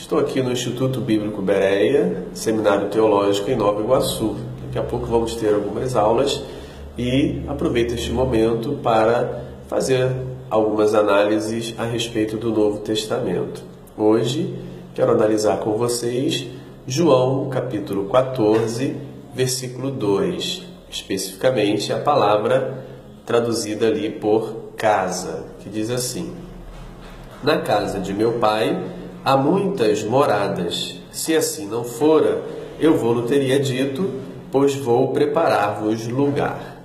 Estou aqui no Instituto Bíblico Bereia, Seminário Teológico em Nova Iguaçu. Daqui a pouco vamos ter algumas aulas e aproveito este momento para fazer algumas análises a respeito do Novo Testamento. Hoje quero analisar com vocês João capítulo 14, versículo 2, especificamente a palavra traduzida ali por casa, que diz assim: Na casa de meu pai há muitas moradas. Se assim não fora, eu vou-lo teria dito, pois vou preparar-vos lugar.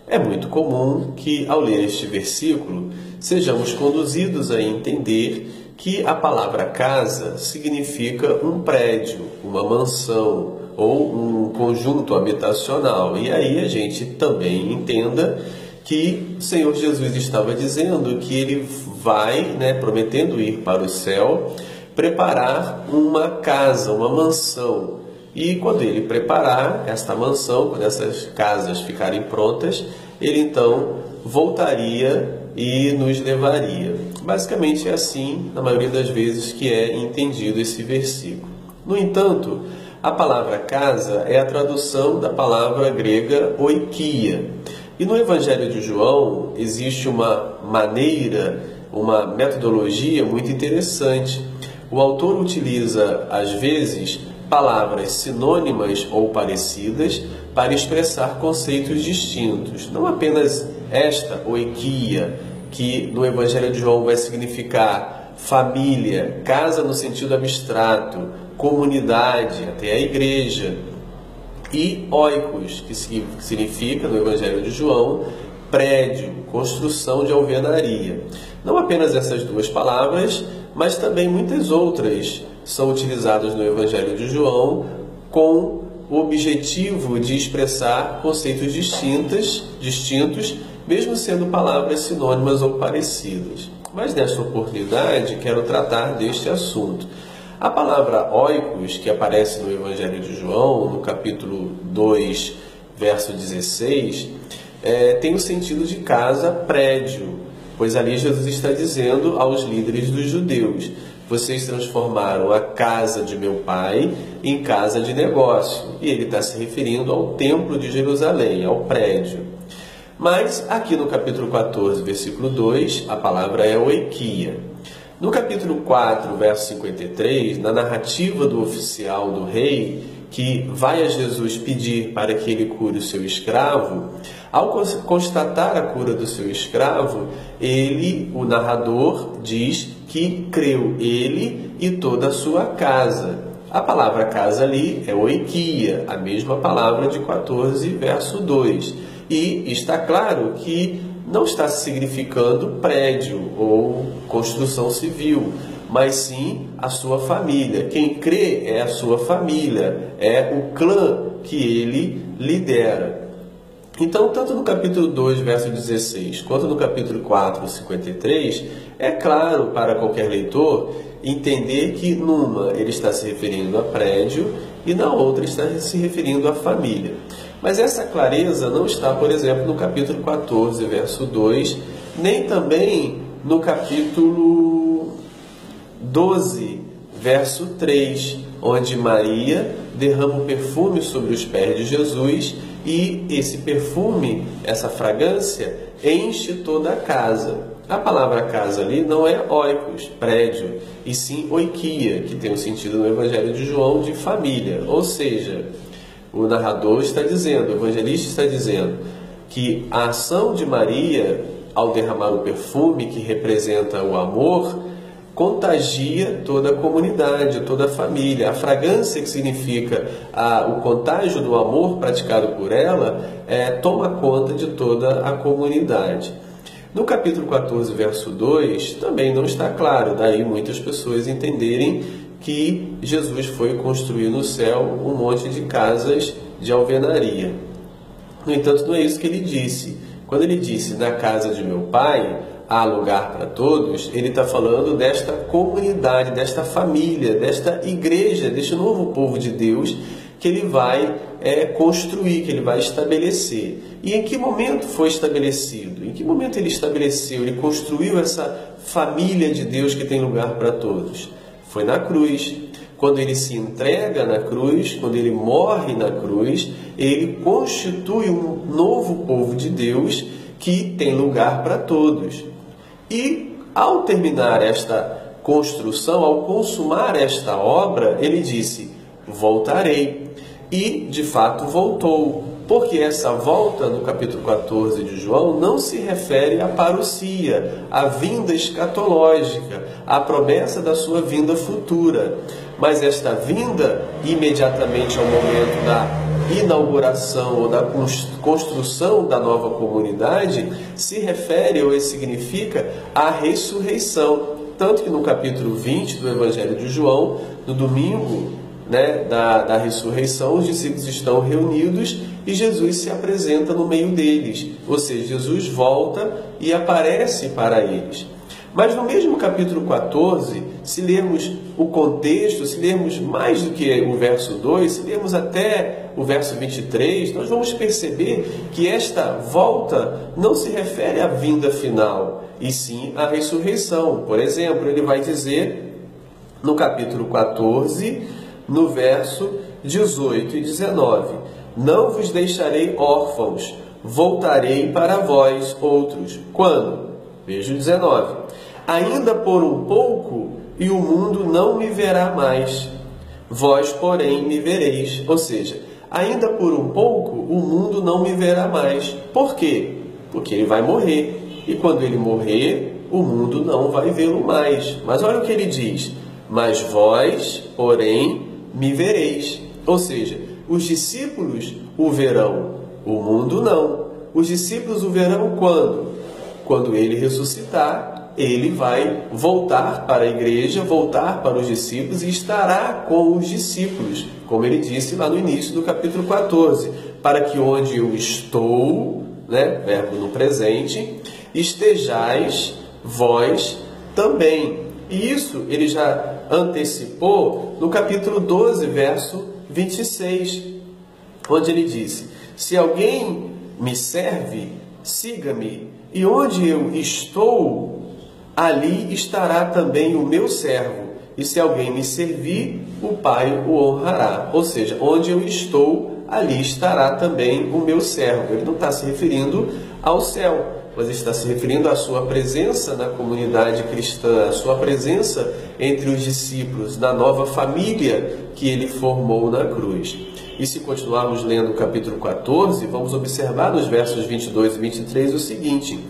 É muito comum que, ao ler este versículo, sejamos conduzidos a entender que a palavra casa significa um prédio, uma mansão ou um conjunto habitacional. E aí a gente também entenda que o Senhor Jesus estava dizendo que ele vai, prometendo ir para o céu, preparar uma casa, uma mansão. E quando ele preparar esta mansão, quando essas casas ficarem prontas, ele então voltaria e nos levaria. Basicamente é assim, na maioria das vezes, que é entendido esse versículo. No entanto, a palavra casa é a tradução da palavra grega oikia. E no Evangelho de João existe uma maneira, uma metodologia muito interessante. O autor utiliza, às vezes, palavras sinônimas ou parecidas para expressar conceitos distintos. Não apenas esta, oikia, que no Evangelho de João vai significar família, casa no sentido abstrato, comunidade, até a igreja, e oikos, que significa, no Evangelho de João, prédio, construção de alvenaria. Não apenas essas duas palavras, mas também muitas outras são utilizadas no Evangelho de João com o objetivo de expressar conceitos distintos, mesmo sendo palavras sinônimas ou parecidas. Mas nesta oportunidade quero tratar deste assunto. A palavra oikos, que aparece no Evangelho de João, no capítulo 2, verso 16, tem o sentido de casa, prédio, pois ali Jesus está dizendo aos líderes dos judeus: vocês transformaram a casa de meu pai em casa de negócio. E ele está se referindo ao templo de Jerusalém, ao prédio. Mas aqui no capítulo 14, versículo 2, a palavra é oikia. No capítulo 4, verso 53, na narrativa do oficial do rei, que vai a Jesus pedir para que ele cure o seu escravo, ao constatar a cura do seu escravo, o narrador, diz que creu ele e toda a sua casa. A palavra casa ali é oikia, a mesma palavra de 14, verso 2. E está claro que não está significando prédio ou construção civil, mas sim a sua família. Quem crê é a sua família, é o clã que ele lidera. Então, tanto no capítulo 2, verso 16, quanto no capítulo 4, 53, é claro para qualquer leitor entender que numa ele está se referindo a prédio e na outra está se referindo à família. Mas essa clareza não está, por exemplo, no capítulo 14, verso 2, nem também no capítulo 12, verso 3, onde Maria derrama o perfume sobre os pés de Jesus e esse perfume, essa fragrância, enche toda a casa. A palavra casa ali não é oikos, prédio, e sim oikia, que tem o sentido no Evangelho de João de família. Ou seja, o narrador está dizendo, o evangelista está dizendo, que a ação de Maria, ao derramar o perfume que representa o amor, contagia toda a comunidade, toda a família. A fragrância, que significa o contágio do amor praticado por ela, toma conta de toda a comunidade. No capítulo 14, verso 2, também não está claro, daí muitas pessoas entenderem que Jesus foi construir no céu um monte de casas de alvenaria. No entanto, não é isso que ele disse. Quando ele disse, na casa de meu pai há lugar para todos, ele está falando desta comunidade, desta família, desta igreja, deste novo povo de Deus que ele vai construir, que ele vai estabelecer. E em que momento foi estabelecido? Em que momento ele estabeleceu, ele construiu essa família de Deus que tem lugar para todos? Foi na cruz. Quando ele se entrega na cruz, quando ele morre na cruz, ele constitui um novo povo de Deus que tem lugar para todos. E ao terminar esta construção, ao consumar esta obra, ele disse: voltarei. E, de fato, voltou. Porque essa volta, no capítulo 14 de João, não se refere à parousia, à vinda escatológica, à promessa da sua vinda futura. Mas esta vinda, imediatamente ao momento da inauguração ou da construção da nova comunidade, se refere ou significa a ressurreição. Tanto que no capítulo 20 do Evangelho de João, no domingo da ressurreição, os discípulos estão reunidos e Jesus se apresenta no meio deles. Ou seja, Jesus volta e aparece para eles. Mas no mesmo capítulo 14, se lermos o contexto, se lermos mais do que o verso 2, se lermos até o verso 23, nós vamos perceber que esta volta não se refere à vinda final, e sim à ressurreição. Por exemplo, ele vai dizer no capítulo 14, no verso 18 e 19: não vos deixarei órfãos, voltarei para vós outros. Quando? Veja o 19: ainda por um pouco, e o mundo não me verá mais. Vós, porém, me vereis. Ou seja, ainda por um pouco, o mundo não me verá mais. Por quê? Porque ele vai morrer. E quando ele morrer, o mundo não vai vê-lo mais. Mas olha o que ele diz: mas vós, porém, me vereis. Ou seja, os discípulos o verão, o mundo não. Os discípulos o verão quando? Quando ele ressuscitar, ele vai voltar para a igreja, voltar para os discípulos e estará com os discípulos, como ele disse lá no início do capítulo 14, para que onde eu estou, verbo no presente, estejais vós também. E isso ele já antecipou no capítulo 12, verso 26, onde ele disse: se alguém me serve, siga-me, e onde eu estou, ali estará também o meu servo, e se alguém me servir, o Pai o honrará. Ou seja, onde eu estou, ali estará também o meu servo. Ele não está se referindo ao céu, mas está se referindo à sua presença na comunidade cristã, à sua presença entre os discípulos, na nova família que ele formou na cruz. E se continuarmos lendo o capítulo 14, vamos observar nos versos 22 e 23 o seguinte: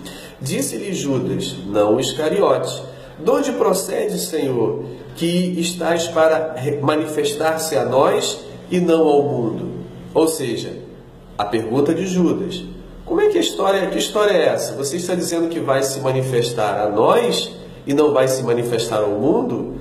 disse-lhe Judas, não Iscariote: de onde procede, Senhor, que estás para manifestar-se a nós e não ao mundo? Ou seja, a pergunta de Judas: como é que história é essa? Você está dizendo que vai se manifestar a nós e não vai se manifestar ao mundo?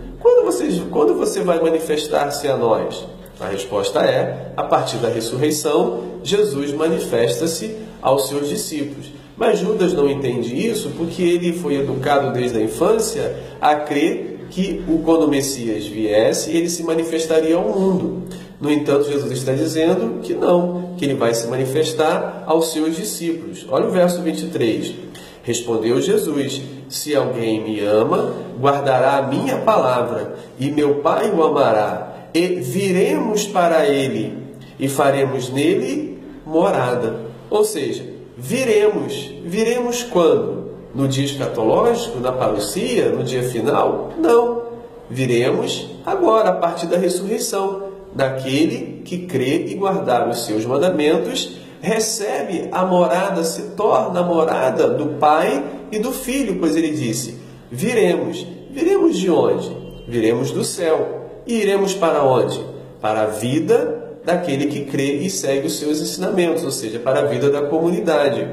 Quando você vai manifestar-se a nós? A resposta é: a partir da ressurreição, Jesus manifesta-se aos seus discípulos. Mas Judas não entende isso porque ele foi educado desde a infância a crer que quando o Messias viesse, ele se manifestaria ao mundo. No entanto, Jesus está dizendo que não, que ele vai se manifestar aos seus discípulos. Olha o verso 23. Respondeu Jesus: se alguém me ama, guardará a minha palavra, e meu Pai o amará, e viremos para ele, e faremos nele morada. Ou seja, viremos quando? No dia escatológico, na parousia, no dia final? Não. Viremos agora, a partir da ressurreição. Daquele que crê e guardar os seus mandamentos, recebe a morada, se torna a morada do Pai e do Filho, pois ele disse: viremos. Viremos de onde? Viremos do céu. E iremos para onde? Para a vida daquele que crê e segue os seus ensinamentos, ou seja, para a vida da comunidade.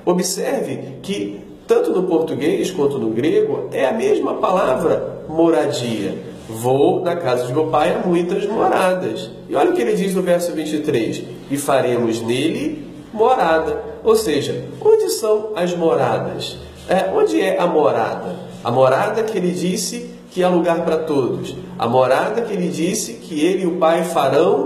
Observe que, tanto no português quanto no grego, é a mesma palavra moradia. Vou na casa de meu pai a muitas moradas. E olha o que ele diz no verso 23. E faremos nele morada. Ou seja, onde são as moradas? Onde é a morada? A morada que ele disse que é lugar para todos. A morada que ele disse que ele e o Pai farão